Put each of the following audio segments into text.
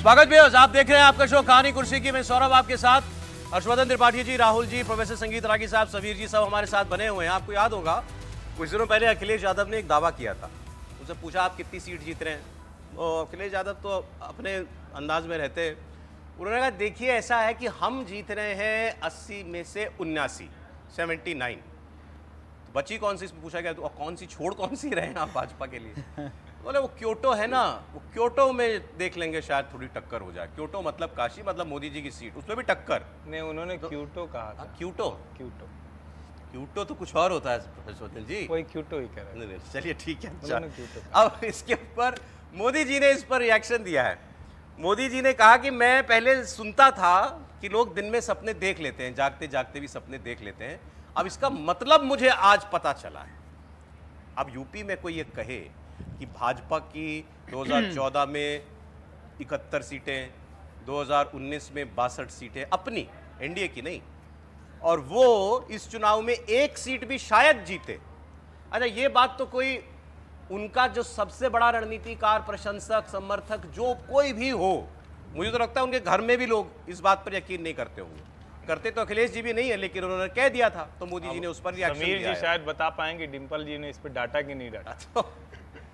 स्वागत भी आप देख रहे हैं आपका शो कहानी कुर्सी की। मैं सौरभ आपके साथ, हर्षवर्धन त्रिपाठी जी, राहुल जी, प्रोफेसर संगीत रागी साहब, समीर जी सब हमारे साथ बने हुए हैं। आपको याद होगा कुछ दिनों पहले अखिलेश यादव ने एक दावा किया था, उनसे पूछा आप कितनी सीट जीत रहे हैं, तो अखिलेश यादव तो अपने अंदाज में रहते, उन्होंने कहा देखिए ऐसा है कि हम जीत रहे हैं 80 में से 79, 79। तो बची कौन सी, पूछा गया तो कौन सी छोड़ कौन सी रहे हैं आप भाजपा के लिए? बोले वो क्योटो है ना, वो क्योटो में देख लेंगे शायद थोड़ी टक्कर हो जाए। क्योटो मतलब काशी, मतलब मोदी जी की सीट, उसमें भी टक्कर नहीं। उन्होंने तो, क्योटो कहा था। क्योटो क्योटो क्योटो तो कुछ और होता है प्रोफेसर जी, कोई क्योटो ही कह रहे हैं। चलिए ठीक है। अब इसके ऊपर मोदी जी ने इस पर रिएक्शन दिया है। मोदी जी ने कहा कि मैं पहले सुनता था कि लोग दिन में सपने देख लेते हैं, जागते जागते भी सपने देख लेते हैं, अब इसका मतलब मुझे आज पता चला है। अब यूपी में कोई ये कहे कि भाजपा की 2014 में 71 सीटें, 2019 में 62 सीटें अपनी, एनडीए की नहीं, और वो इस चुनाव में एक सीट भी शायद जीते। अच्छा, ये बात तो कोई उनका जो सबसे बड़ा रणनीतिकार, प्रशंसक, समर्थक जो कोई भी हो, मुझे तो लगता है उनके घर में भी लोग इस बात पर यकीन नहीं करते होंगे। करते तो अखिलेश जी भी नहीं है, लेकिन उन्होंने कह दिया था तो मोदी जी ने उस पर रिएक्शन दिया। समीर जी शायद बता पाएंगे डिंपल जी ने इस पर डाटा कि नहीं डाटा। तो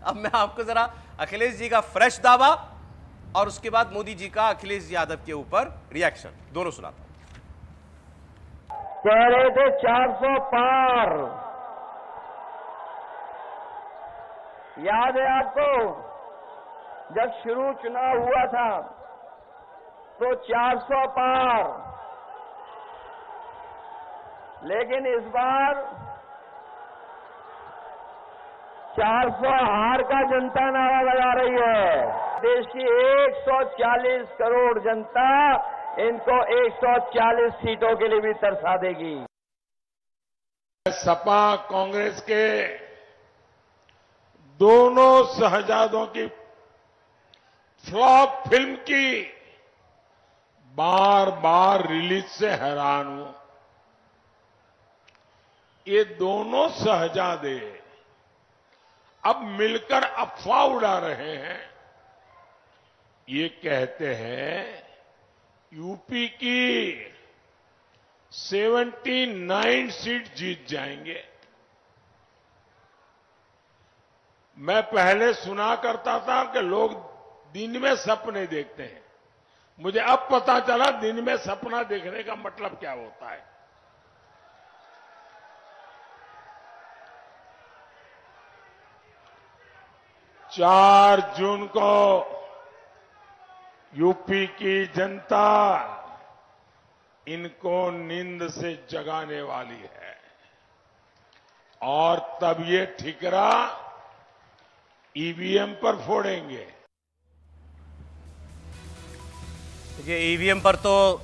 अब मैं आपको जरा अखिलेश जी का फ्रेश दावा और उसके बाद मोदी जी का अखिलेश यादव के ऊपर रिएक्शन दोनों सुनाता हूं। कह रहे थे 400 पार, याद है आपको जब शुरू चुनाव हुआ था तो 400 पार, लेकिन इस बार 400 हार का जनता नारा लगा रही है। देश की 140 करोड़ जनता इनको 140 सीटों के लिए भी तरसा देगी। सपा कांग्रेस के दोनों शहजादों की फ्लॉप फिल्म की बार बार रिलीज से हैरान हूं। ये दोनों शहजादे अब मिलकर अफवाह उड़ा रहे हैं। ये कहते हैं यूपी की 79 सीट जीत जाएंगे। मैं पहले सुना करता था कि लोग दिन में सपने देखते हैं, मुझे अब पता चला दिन में सपना देखने का मतलब क्या होता है। चार जून को यूपी की जनता इनको नींद से जगाने वाली है और तब ये ठिकरा ईवीएम पर फोड़ेंगे। देखिए, ईवीएम पर तो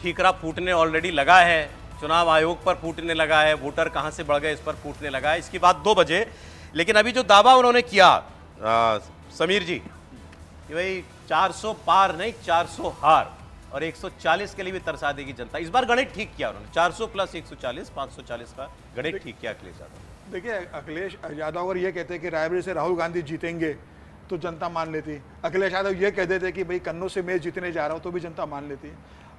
ठिकरा फूटने ऑलरेडी लगा है, चुनाव आयोग पर फूटने लगा है, वोटर कहां से बढ़ गए इस पर फूटने लगा है। इसकी बात 2 बजे। लेकिन अभी जो दावा उन्होंने किया समीर जी कि भाई 400 पार नहीं 400 हार और 140 के लिए भी तरसा देगी जनता, इस बार गणित ठीक किया उन्होंने। 400 प्लस 140, 540 का गणित ठीक किया अखिलेश यादव। देखिए, अखिलेश यादव अगर ये कहते कि रायबरेली से राहुल गांधी जीतेंगे तो जनता मान लेती। अखिलेश यादव ये कह देते कि भाई कन्नौज से मैं जीतने जा रहा हूँ तो भी जनता मान लेती।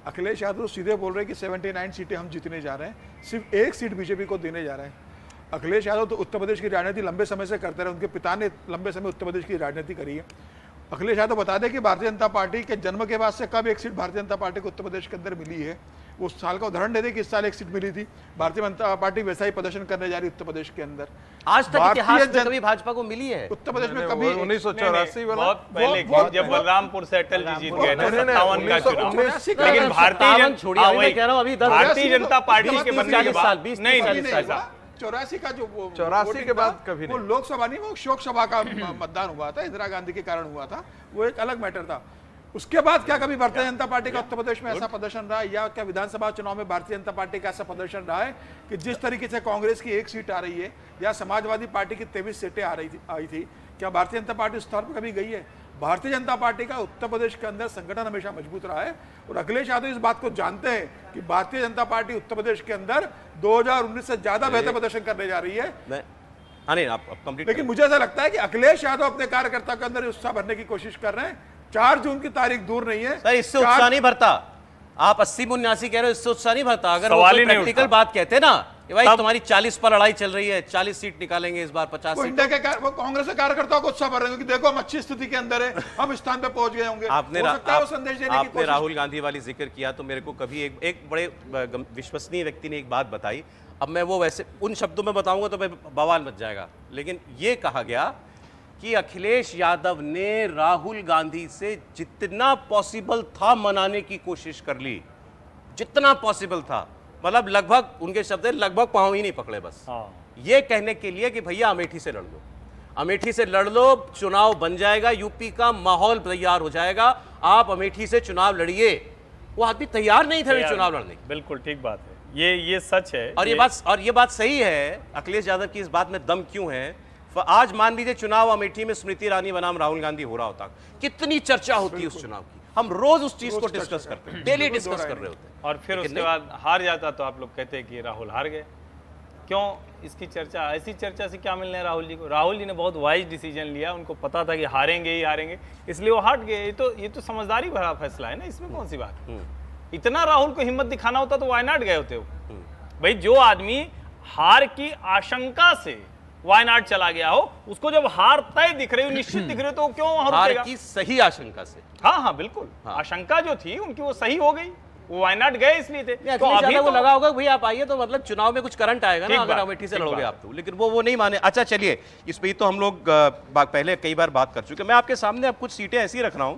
अखिलेश यादव सीधे बोल रहे हैं कि 79 सीटें हम जीतने जा रहे हैं, सिर्फ 1 सीट बीजेपी को देने जा रहे हैं। अखिलेश यादव तो उत्तर प्रदेश की राजनीति लंबे समय से करते रहे, उनके पिता ने लंबे समय उत्तर प्रदेश की राजनीति करी है। अखिलेश यादव बता दें कि भारतीय जनता पार्टी के जन्म के बाद से कब 1 सीट भारतीय जनता पार्टी को उत्तर प्रदेश के अंदर मिली है, उस साल का उदाहरण दे दें कि इस साल 1 सीट मिली थी। भारतीय जनता पार्टी वैसा ही प्रदर्शन करने जा रही उत्तर प्रदेश के अंदर। आज तक इतिहास में कभी भाजपा को मिली है उत्तर प्रदेश में? कभी 1984 बहुत पहले जब बलरामपुर से अटल जी जीत गए ना 57 का चुनाव। लेकिन भारतीय जनता पार्टी के बनने के बाद नहीं 84 का जो 84 के बाद कभी वो लोकसभा नहीं, वो शोक सभा का मतदान हुआ था, इंदिरा गांधी के कारण हुआ था, वो एक अलग मैटर था। उसके बाद क्या कभी भारतीय जनता पार्टी का उत्तर प्रदेश में ऐसा प्रदर्शन रहा है, या क्या विधानसभा चुनाव में भारतीय जनता पार्टी का ऐसा प्रदर्शन रहा है कि जिस तरीके से कांग्रेस की 1 सीट आ रही है या समाजवादी पार्टी की 23 सीटें आई थी, क्या भारतीय जनता पार्टी उस स्तर पर कभी गई है? भारतीय जनता पार्टी का उत्तर प्रदेश के अंदर संगठन हमेशा मजबूत रहा है और अखिलेश यादव इस बात को जानते हैं कि भारतीय जनता पार्टी उत्तर प्रदेश के अंदर 2019 से ज्यादा बेहतर प्रदर्शन करने जा रही है। नहीं, आप कंप्लीट। लेकिन मुझे ऐसा लगता है कि अखिलेश यादव अपने कार्यकर्ता के अंदर उत्साह भरने की कोशिश कर रहे हैं 4 जून की तारीख दूर नहीं है सर। इससे उत्साह नहीं भरता। आप 80-79 कह रहे हो, इससे उत्साह नहीं भरता। अगर वो प्रैक्टिकल बात कहते ना कि भाई तुम्हारी 40 पर लड़ाई चल रही है, 40 सीट निकालेंगे इस बार, 50 वो इंडिया के वो कांग्रेस के कार्यकर्ताओं को उत्साह भर रहे हैं कि देखो हम अच्छी स्थिति के अंदर है, हम इस स्थान पे पहुंच गए होंगे। आपने संदेश देने की आपने कोशिश। राहुल गांधी वाली जिक्र किया तो मेरे को कभी एक बड़े विश्वसनीय व्यक्ति ने एक बात बताई। अब मैं वो वैसे उन शब्दों में बताऊंगा तो बवाल मच जाएगा, लेकिन ये कहा गया कि अखिलेश यादव ने राहुल गांधी से जितना पॉसिबल था मनाने की कोशिश कर ली, जितना पॉसिबल था। मतलब लगभग, उनके शब्द है, लगभग पांव ही नहीं पकड़े बस। ये कहने के लिए कि भैया अमेठी से लड़ लो, अमेठी से लड़ लो, चुनाव बन जाएगा, यूपी का माहौल तैयार हो जाएगा, आप अमेठी से चुनाव लड़िए। वो आदमी तैयार नहीं थे चुनाव लड़ने की। बिल्कुल ठीक बात है, ये सच है। और ये बात सही है। अखिलेश यादव की इस बात में दम क्यों है? आज मान लीजिए चुनाव अमेठी में स्मृति ईरानी बनाम राहुल गांधी हो रहा होता, कितनी चर्चा होती है उस चुनाव की। हम रोज उस चीज को डिस्कस करते हैं, डेली डिस्कस कर रहे होते हैं। और फिर उसके बाद हार जाता तो आप लोग कहते हैं कि राहुल हार गए। क्यों इसकी चर्चा? ऐसी चर्चा से क्या मिलना है राहुल जी को? राहुल जी ने बहुत वाइज डिसीजन लिया, उनको पता था कि हारेंगे ही हारेंगे, इसलिए वो हट गए। ये तो समझदारी भरा फैसला है ना, इसमें कौन सी बात। इतना राहुल को हिम्मत दिखाना होता तो वायनाड गए होते हो। भाई जो आदमी हार की आशंका से वायनाड चला गया हो, उसको जब हार तय दिख रही हो, निश्चित दिख रही हो, तो क्यों वहां हार रुकेगा? की सही आशंका से। हाँ बिल्कुल। आशंका जो थी उनकी वो सही हो गई, वो वायनाड गए इसलिए थे। तो अभी तो लगा होगा भाई आप आइए तो मतलब चुनाव में कुछ करंट आएगा ना अगर अमेठी से लड़ोगे आप तो, लेकिन वो नहीं माने। अच्छा चलिए, इस पे तो हम लोग पहले कई बार बात कर चुके। मैं आपके सामने अब कुछ सीटें ऐसी रख रहा हूं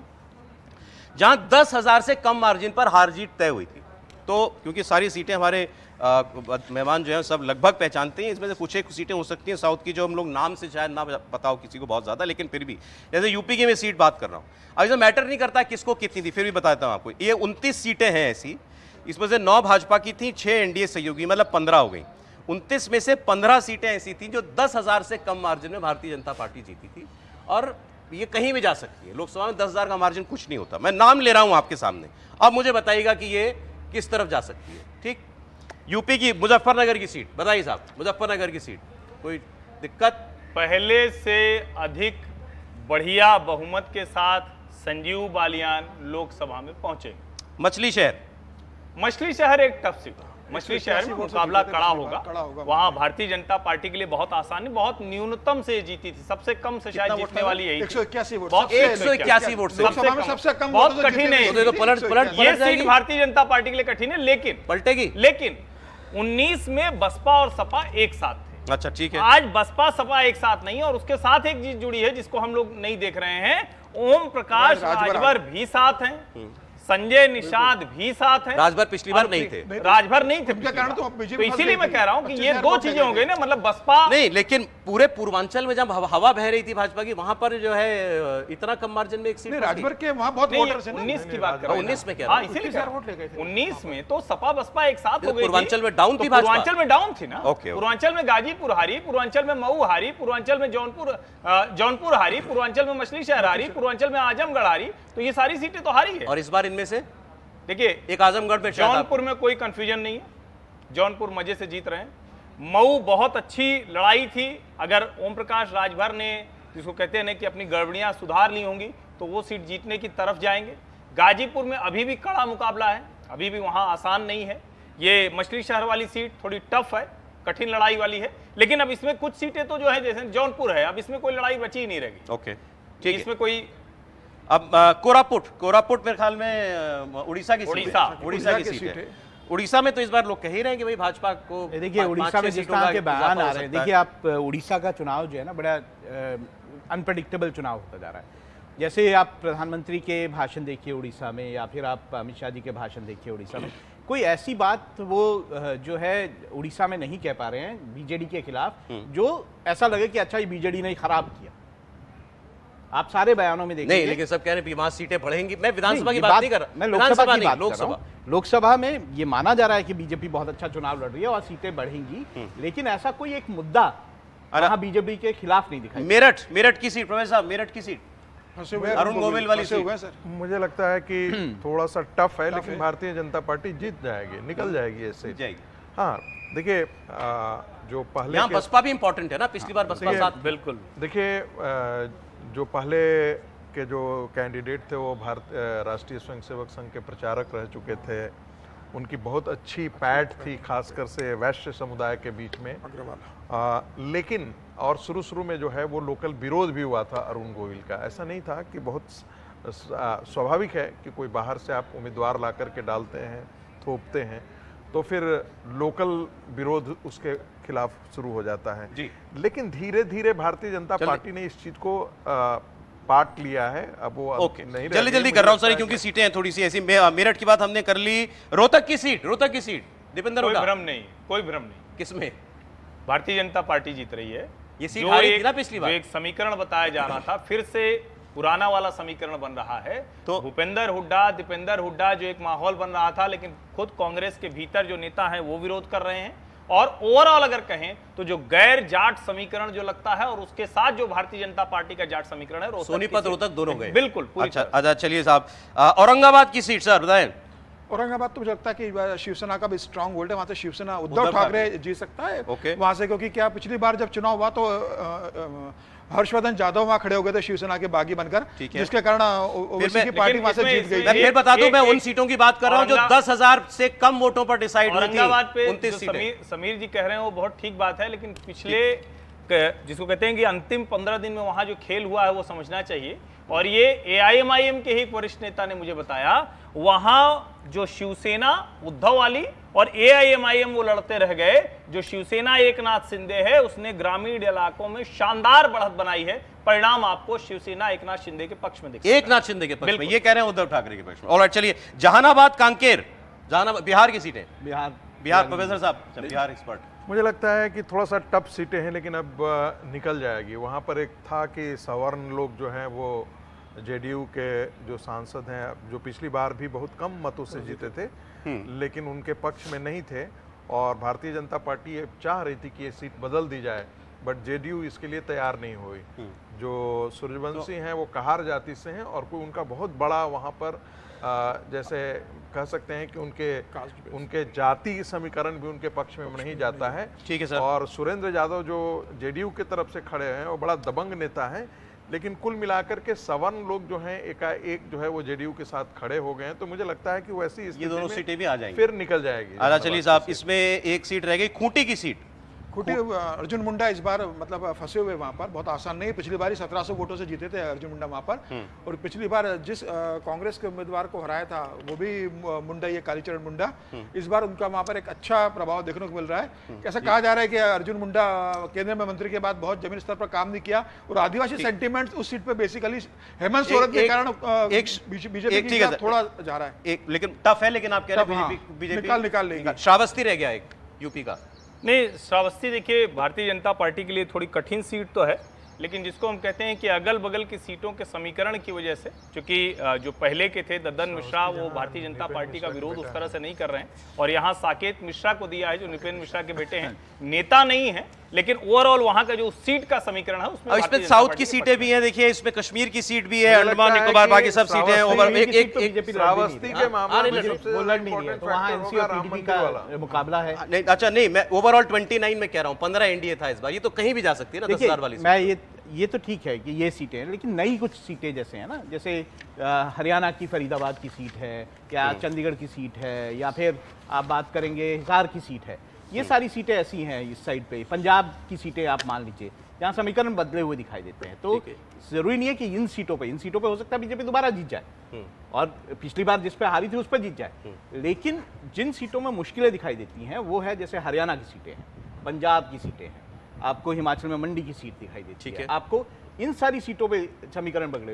जहां 10,000 से कम मार्जिन पर हार जीत तय हुई थी। तो क्योंकि सारी सीटें हमारे मेहमान जो है सब लगभग पहचानते हैं, इसमें से कुछ एक सीटें हो सकती हैं साउथ की जो हम लोग नाम से शायद ना पता हो किसी को बहुत ज्यादा, लेकिन फिर भी जैसे यूपी की मैं सीट बात कर रहा हूँ। अब इसमें मैटर नहीं करता किसको कितनी थी, फिर भी बताता हूँ आपको। ये 29 सीटें हैं ऐसी, इसमें से 9 भाजपा की थी, 6 एनडीए सहयोगी, मतलब 15 हो गई। 29 में से 15 सीटें ऐसी थी जो 10,000 से कम मार्जिन में भारतीय जनता पार्टी जीती थी। और ये कहीं भी जा सकती है, लोकसभा में 10,000 का मार्जिन कुछ नहीं होता। मैं नाम ले रहा हूं आपके सामने, अब मुझे बताइएगा कि ये किस तरफ जा सकती है। ठीक, यूपी की मुजफ्फरनगर की सीट बताइए साहब, मुजफ्फरनगर की सीट कोई दिक्कत? पहले से अधिक बढ़िया बहुमत के साथ संजीव बालियान लोकसभा में पहुंचे। मछली शहर एक टफ सीट, मछली शहर में मुकाबला कड़ा होगा। वहां भारतीय जनता पार्टी के लिए बहुत आसान है, बहुत न्यूनतम से जीती थी, सबसे कम से शायद जीतने वाली यही 181 वोट, 181 वोट से सबसे कम। बहुत कठिन है ये जाएगी। सीट भारतीय जनता पार्टी के लिए कठिन है, लेकिन पलटेगी। लेकिन 19 में बसपा और सपा एक साथ थे। अच्छा ठीक है, आज बसपा सपा एक साथ नहीं है, और उसके साथ एक चीज जुड़ी है जिसको हम लोग नहीं देख रहे हैं। ओम प्रकाश राजभर भी साथ हैं, संजय निषाद भी साथ हैं। राजभर पिछली बार नहीं थे, राजभर नहीं थे कारण तो इसीलिए मैं कह रहा हूं कि ये दो चीजें हो गई ना, मतलब बसपा नहीं, लेकिन पूरे पूर्वांचल में जब हवा बह रही थी भाजपा की, वहां पर जो है इतना कम मार्जिन में एक सीट राजभर के वहां बहुत वोटर्स हैं। 19 की बात कर रहा हूं, 19 में क्या? हाँ इसीलिए वोट ले गए थे। 19 में तो सपा बसपा एक साथ हो गई। पूर्वांचल में डाउन थी भाजपा, पूर्वांचल में डाउन थी ना। ओके। पूर्वांचल में गाजीपुर हारी, पूर्वांचल में मऊ हारी, पूर्वांचल में जौनपुर हारी, पूर्वांचल में मछली शहर हारी, पूर्वांचल में आजमगढ़ हारी, तो ये सारी सीटें तो हारी है। और इस बार इनमें से देखिए, एक आजमगढ़ में, जौनपुर में कोई कंफ्यूजन नहीं है, जौनपुर मजे से जीत रहे हैं। मऊ बहुत अच्छी लड़ाई थी, अगर ओम प्रकाश राजभर ने, जिसको कहते हैं ना कि अपनी गड़बड़ियां सुधार ली होंगी, तो वो सीट जीतने की तरफ जाएंगे। गाजीपुर में अभी भी कड़ा मुकाबला है, अभी भी वहां आसान नहीं है। ये मछली शहर वाली सीट थोड़ी टफ है, कठिन लड़ाई वाली है, लेकिन अब इसमें कुछ सीटें तो जो है, जैसे जौनपुर है, अब इसमें कोई लड़ाई बची ही नहीं रहेगी। ओके ठीक है, इसमें कोई अब कोरापुट मेरे ख्याल में उड़ीसा की सीट है। उड़ीसा में तो इस बार लोग कह ही रहे हैं कि भाई भाजपा को, देखिए उड़ीसा में जिस तरह के बयान आ रहे हैं, देखिए आप उड़ीसा का चुनाव जो है ना, बड़ा अनप्रेडिक्टेबल चुनाव होता जा रहा है। जैसे आप प्रधानमंत्री के भाषण देखिए उड़ीसा में, या फिर आप अमित शाह जी के भाषण देखिए उड़ीसा में, कोई ऐसी बात वो जो है उड़ीसा में नहीं कह पा रहे हैं बीजेडी के खिलाफ जो ऐसा लगे कि अच्छा ये बीजेडी ने खराब किया। आप सारे बयानों में देखिए, नहीं, लेकिन सब कह रहे हैं 5 सीटें बढ़ेंगी। मैं विधानसभा की बात नहीं कर रहा, मैं लोकसभा की बात कर रहा हूं। लोकसभा में ये माना जा रहा है कि बीजेपी बहुत अच्छा चुनाव लड़ रही है और सीटें बढ़ेंगी, लेकिन ऐसा कोई एक मुद्दा वहां बीजेपी के खिलाफ नहीं दिखाई। मेरठ की सीट, प्रोफेसर साहब, मेरठ की सीट अरुण गोविल वाली सीट, मुझे लगता है कि थोड़ा सा टफ है, लेकिन भारतीय जनता पार्टी जीत जाएगी, निकल जाएगी ऐसे। हाँ देखिए, जो पहले यहाँ बसपा भी इंपॉर्टेंट है ना, पिछली बार बसपा साथ। बिल्कुल, देखिए जो पहले के जो कैंडिडेट थे वो राष्ट्रीय स्वयंसेवक संघ के प्रचारक रह चुके थे, उनकी बहुत अच्छी पैठ थी खासकर से वैश्य समुदाय के बीच में। लेकिन और शुरू में जो है वो लोकल विरोध भी हुआ था अरुण गोविल का। ऐसा नहीं था कि बहुत स्वाभाविक है कि कोई बाहर से आप उम्मीदवार ला करके डालते हैं, थोपते हैं, तो फिर लोकल विरोध उसके खिलाफ शुरू हो जाता है जी। लेकिन धीरे धीरे भारतीय जनता पार्टी ने इस चीज को पार्ट लिया है। अब वो नहीं जल्दी कर रहा हूं सर, क्योंकि सीटें हैं थोड़ी सी ऐसी। मेरठ की बात हमने कर ली, रोहतक की सीट दीपेंद्र कोई भ्रम नहीं। किसमें? भारतीय जनता पार्टी जीत रही है। ये सीट हारी थी ना पिछली बार। एक समीकरण बताया जा रहा था, फिर से पुराना वाला समीकरण बन रहा है। तो भूपेंद्र हुड्डा, दीपेंद्र हुड्डा जो एक माहौल बन रहा था, लेकिन खुद कांग्रेस के भीतर जो नेता हैं वो विरोध कर रहे हैं। और ओवरऑल अगर कहें तो जो गैर जाट समीकरण जो लगता है और उसके साथ जो भारतीय जनता पार्टी का जाट समीकरण है, सोनीपत रोहतक दोनों गए। बिल्कुल। अच्छा चलिए साहब, औरंगाबाद की सीट सर बताएं। औरंगाबाद तो मुझे लगता है कि शिवसेना का भी स्ट्रांग होल्ड है, वहां से शिवसेना उद्धव ठाकरे जीत सकता है वहां से, क्योंकि क्या पिछली बार जब चुनाव हुआ तो हर्षवर्धन यादव वहां खड़े हो गए थे शिवसेना के बागी बनकर, जिसके कारण ओवैसी की पार्टी वहां से जीत गई। मैं फिर बता दूं, मैं उन सीटों की बात कर रहा हूं जो 10,000 से कम वोटों पर डिसाइड हुई थी। औरंगाबाद पे समीर जी कह रहे हैं वो बहुत ठीक बात है, लेकिन पिछले जिसको कहते हैं कि अंतिम 15 दिन में वहां जो खेल हुआ है वो समझना चाहिए। और ये AIMIM के ही वरिष्ठ नेता ने मुझे बताया, वहां जो शिवसेना उद्धव वाली और AIMIM वो लड़ते रह गए। जो शिवसेना एकनाथ शिंदे है उसने ग्रामीण इलाकों में शानदार बढ़त बनाई है। परिणाम आपको शिवसेना एकनाथ शिंदे के पक्ष में दिखेगा। एकनाथ शिंदे के पक्ष में, ये कह रहे हैं उद्धव ठाकरे के पक्ष में। ऑलराइट, चलिए जहानाबाद कांकेर, बिहार की सीटें। बिहार प्रोफेसर साहब, बिहार एक्सपर्ट। मुझे लगता है कि थोड़ा सा टफ सीटें हैं, लेकिन अब निकल जाएगी। वहाँ पर एक था कि सवर्ण लोग जो हैं वो JDU के जो सांसद हैं, जो पिछली बार भी बहुत कम मतों से जीते थे, लेकिन उनके पक्ष में नहीं थे, और भारतीय जनता पार्टी ये चाह रही थी कि ये सीट बदल दी जाए, बट JDU इसके लिए तैयार नहीं हुई। जो सूर्यवंशी हैं वो कहार जाति से हैं, और कोई उनका बहुत बड़ा वहाँ पर जैसे कह सकते हैं कि उनके जाति समीकरण भी उनके पक्ष में नहीं जाता है। ठीक है सर। और सुरेंद्र यादव जो JDU की तरफ से खड़े हैं वो बड़ा दबंग नेता हैं, लेकिन कुल मिलाकर के सवर्ण लोग जो हैं एकाएक जो है वो JDU के साथ खड़े हो गए हैं। तो मुझे लगता है कि वैसी ये दोनों सीटें भी आ जाएंगी, फिर निकल जाएगी। अच्छा चलिए साहब, इसमें एक सीट रह गई, खूंटी की सीट। खूंटी अर्जुन मुंडा इस बार मतलब फंसे हुए वहां पर, बहुत आसान नहीं। पिछली बार ही 1700 वोटों से जीते थे अर्जुन मुंडा वहां पर, और पिछली बार जिस कांग्रेस के उम्मीदवार को हराया था वो भी मुंडा, ये कालीचरण मुंडा। इस बार उनका वहां पर एक अच्छा प्रभाव देखने को मिल रहा है। ऐसा कहा जा रहा है कि अर्जुन मुंडा केंद्र में मंत्री के बाद बहुत जमीन स्तर पर काम नहीं किया, और आदिवासी सेंटिमेंट उस सीट पर बेसिकली हेमंत सोरेन के कारण बीजेपी थोड़ा जा रहा है। लेकिन टफ है, लेकिन आप कह रहे हैं बीजेपी निकाल लेंगे। श्रावस्ती रह गया एक यूपी का। नहीं, श्रावस्ती देखिए भारतीय जनता पार्टी के लिए थोड़ी कठिन सीट तो है, लेकिन जिसको हम कहते हैं कि अगल बगल की सीटों के समीकरण की वजह से, क्योंकि जो पहले के थे ददन मिश्रा, वो भारतीय जनता पार्टी का विरोध उस तरह से नहीं कर रहे हैं, और यहाँ साकेत मिश्रा को दिया है जो नृपेंद्र मिश्रा के बेटे हैं, नेता नहीं है, लेकिन ओवरऑल वहां का जो सीट का समीकरण है उसमें इसमें साउथ की सीटें भी हैं। देखिए इसमें कश्मीर की सीट भी है, अंडमान निकोबार, बाकी सब सीटें हैं। ओवर एक श्रावस्ती के मामले में का मुकाबला है। नहीं, अच्छा नहीं, मैं ओवरऑल 29 में कह रहा हूँ, 15 एनडीए था इस बार। ये तो कहीं भी जा सकती है ना 10,000 वाली। मैं ये तो ठीक है कि ये सीटें हैं, लेकिन नई कुछ सीटें जैसे हैं ना, जैसे हरियाणा की फरीदाबाद की सीट है, या चंडीगढ़ की सीट है, या फिर आप बात करेंगे हिसार की सीट है। ये सारी सीटें ऐसी हैं इस साइड पे। पंजाब की सीटें आप मान लीजिए, जहाँ समीकरण बदले हुए दिखाई देते हैं। तो जरूरी नहीं है कि इन सीटों पे हो सकता है बीजेपी दोबारा जीत जाए, और पिछली बार जिस पे हारी थी उस पर जीत जाए। लेकिन जिन सीटों में मुश्किलें दिखाई देती हैं वो है जैसे हरियाणा की सीटें हैं, पंजाब की सीटें हैं, आपको हिमाचल में मंडी की सीट दिखाई देती है, आपको इन सारी सीटों पे समीकरण बदले